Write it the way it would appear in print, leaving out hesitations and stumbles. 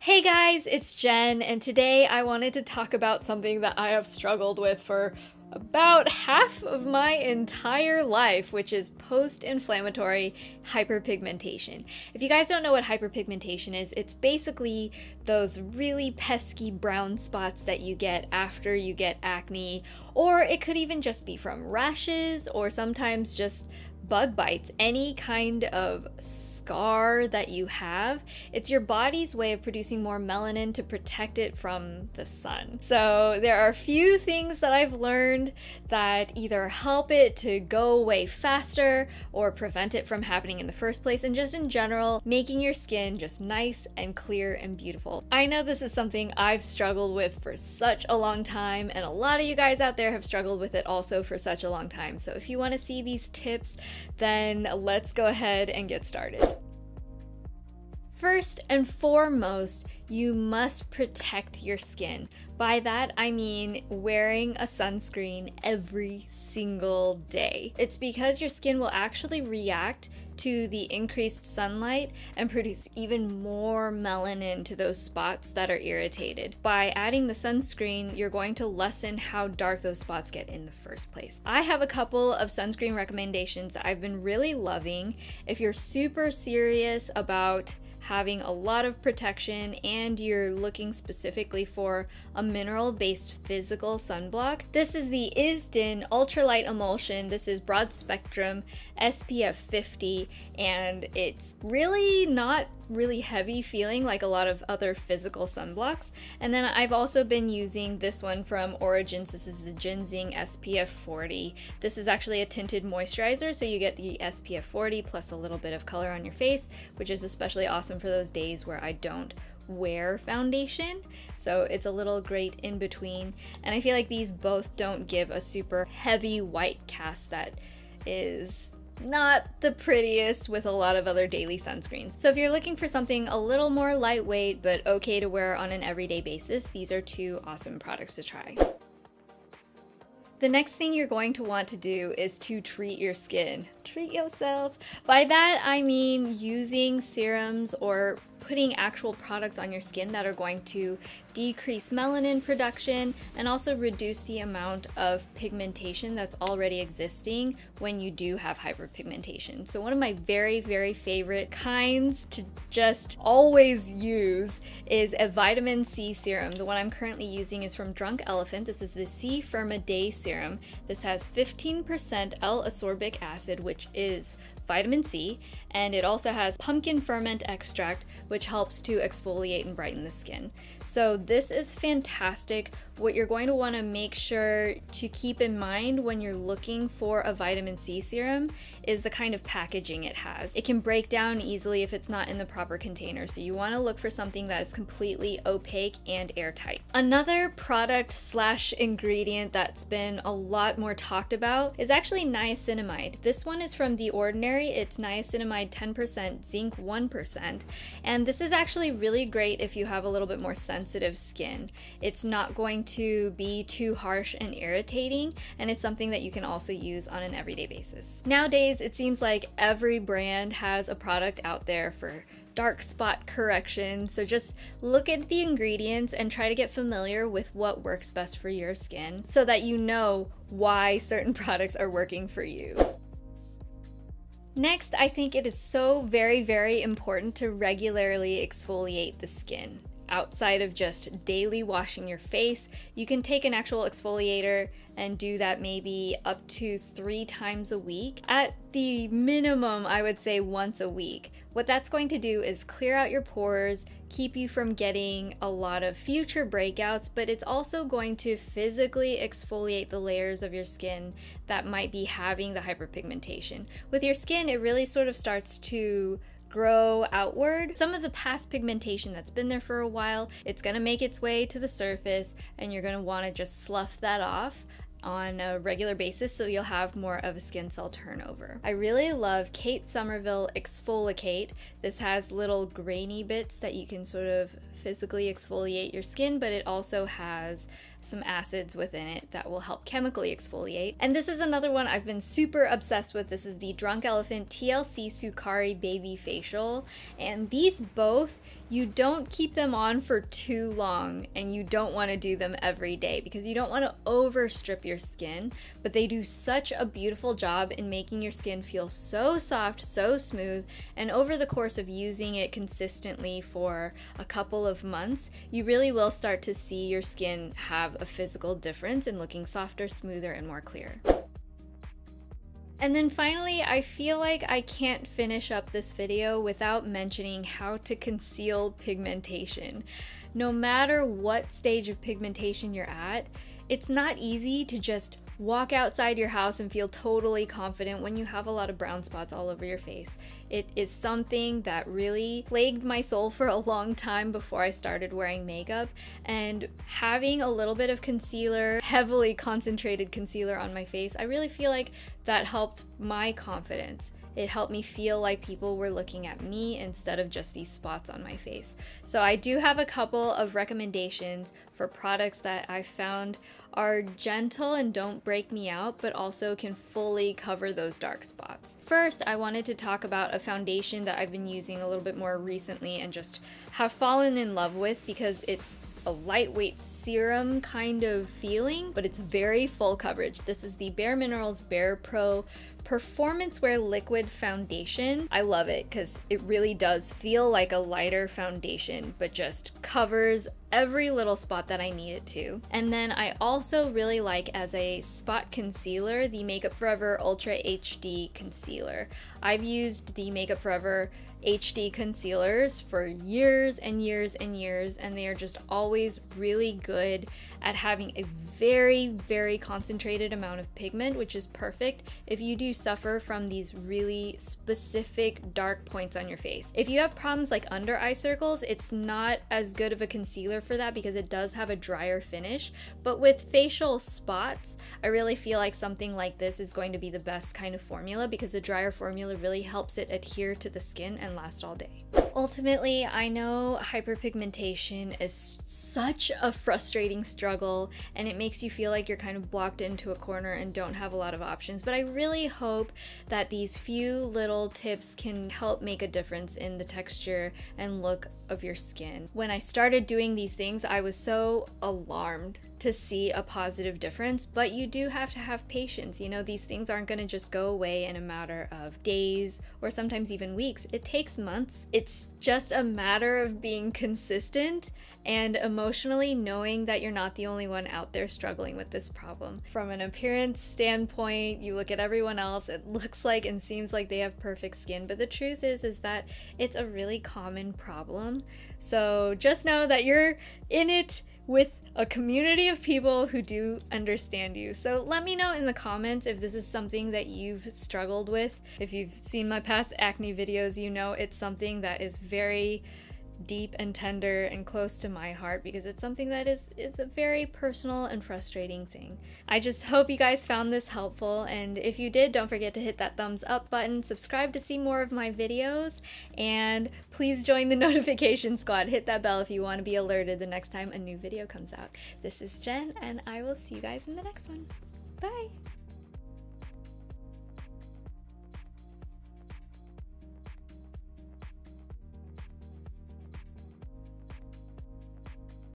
Hey guys, it's Jen, and today I wanted to talk about something that I have struggled with for about half of my entire life, which is post-inflammatory hyperpigmentation. If you guys don't know what hyperpigmentation is, it's basically those really pesky brown spots that you get after you get acne, or it could even just be from rashes or sometimes just bug bites, any kind of scar that you have. It's your body's way of producing more melanin to protect it from the sun. So there are a few things that I've learned that either help it to go away faster or prevent it from happening in the first place, and just in general making your skin just nice and clear and beautiful. I know this is something I've struggled with for such a long time, and a lot of you guys out there have struggled with it also for such a long time. So if you want to see these tips, then let's go ahead and get started. First and foremost, you must protect your skin. By that, I mean wearing a sunscreen every single day. It's because your skin will actually react to the increased sunlight and produce even more melanin to those spots that are irritated. By adding the sunscreen, you're going to lessen how dark those spots get in the first place. I have a couple of sunscreen recommendations that I've been really loving. If you're super serious about having a lot of protection and you're looking specifically for a mineral-based physical sunblock, this is the Isdin Ultralight Emulsion. This is broad spectrum SPF 50, and it's really not really heavy feeling like a lot of other physical sunblocks. And then I've also been using this one from Origins. This is the Ginzing SPF 40. This is actually a tinted moisturizer, so you get the SPF 40 plus a little bit of color on your face, which is especially awesome for those days where I don't wear foundation. So it's a little great in between, and I feel like these both don't give a super heavy white cast that is not the prettiest with a lot of other daily sunscreens. So if you're looking for something a little more lightweight but okay to wear on an everyday basis, these are two awesome products to try. The next thing you're going to want to do is to treat your skin. Treat yourself. By that I mean using serums or putting actual products on your skin that are going to decrease melanin production and also reduce the amount of pigmentation that's already existing when you do have hyperpigmentation. So one of my very, very favorite kinds to just always use is a vitamin C serum. The one I'm currently using is from Drunk Elephant. This is the C Firma Day Serum. This has 15% L-ascorbic acid, which is vitamin C, and it also has pumpkin ferment extract, which helps to exfoliate and brighten the skin. So this is fantastic. What you're going to want to make sure to keep in mind when you're looking for a vitamin C serum is the kind of packaging it has. It can break down easily if it's not in the proper container, so you want to look for something that is completely opaque and airtight. Another product slash ingredient that's been a lot more talked about is actually niacinimide. This one is from The Ordinary. It's niacinimide 10%, zinc 1%, and this is actually really great if you have a little bit more sensitive skin. It's not going to be too harsh and irritating, and it's something that you can also use on an everyday basis. Nowadays, it seems like every brand has a product out there for dark spot correction, so just look at the ingredients and try to get familiar with what works best for your skin so that you know why certain products are working for you. Next, I think it is so very, very important to regularly exfoliate the skin. Outside of just daily washing your face, you can take an actual exfoliator and do that maybe up to 3 times a week. At the minimum, I would say once a week. What that's going to do is clear out your pores, keep you from getting a lot of future breakouts, but it's also going to physically exfoliate the layers of your skin that might be having the hyperpigmentation. With your skin, it really sort of starts to grow outward. Some of the past pigmentation that's been there for a while, it's gonna make its way to the surface, and you're gonna wanna just slough that off on a regular basis so you'll have more of a skin cell turnover. I really love Kate Somerville EXFOLIATE. This has little grainy bits that you can sort of physically exfoliate your skin, but it also has some acids within it that will help chemically exfoliate. And this is another one I've been super obsessed with. This is the Drunk Elephant TLC Sukari Baby Facial. And these both, you don't keep them on for too long, and you don't want to do them every day because you don't want to overstrip your skin, but they do such a beautiful job in making your skin feel so soft, so smooth, and over the course of using it consistently for a couple of months, you really will start to see your skin have a physical difference in looking softer, smoother, and more clear. And then finally, I feel like I can't finish up this video without mentioning how to conceal pigmentation. No matter what stage of pigmentation you're at, it's not easy to just walk outside your house and feel totally confident when you have a lot of brown spots all over your face. It is something that really plagued my soul for a long time before I started wearing makeup, and having a little bit of concealer, heavily concentrated concealer on my face, I really feel like that helped my confidence. It helped me feel like people were looking at me instead of just these spots on my face. So I do have a couple of recommendations for products that I found are gentle and don't break me out, but also can fully cover those dark spots. First, I wanted to talk about a foundation that I've been using a little bit more recently and just have fallen in love with because it's a lightweight serum kind of feeling, but it's very full coverage. This is the BareMinerals BarePro Performance Wear Liquid Foundation. I love it because it really does feel like a lighter foundation, but just covers every little spot that I need it to. And then I also really like, as a spot concealer, the Makeup Forever Ultra HD Concealer. I've used the Makeup Forever HD concealers for years and years and years, and they are just always really good at having a very, very concentrated amount of pigment, which is perfect if you do suffer from these really specific dark points on your face. If you have problems like under eye circles, it's not as good of a concealer for that because it does have a drier finish, but with facial spots, I really feel like something like this is going to be the best kind of formula because the drier formula really helps it adhere to the skin and last all day. Ultimately, I know hyperpigmentation is such a frustrating struggle and it makes you feel like you're kind of blocked into a corner and don't have a lot of options, but I really hope that these few little tips can help make a difference in the texture and look of your skin. When I started doing these things, I was so alarmed to see a positive difference, but you do have to have patience. You know, these things aren't going to just go away in a matter of days or sometimes even weeks. It takes months. It's just a matter of being consistent and emotionally knowing that you're not the only one out there struggling with this problem. From an appearance standpoint, you look at everyone else, it looks like and seems like they have perfect skin, but the truth is that it's a really common problem. So just know that you're in it with a community of people who do understand you. So let me know in the comments if this is something that you've struggled with. If you've seen my past acne videos, you know it's something that is very deep and tender and close to my heart because it's something that is a very personal and frustrating thing. I just hope you guys found this helpful, and if you did, don't forget to hit that thumbs up button, subscribe to see more of my videos, and please join the notification squad. Hit that bell if you want to be alerted the next time a new video comes out. This is Jen, and I will see you guys in the next one. Bye!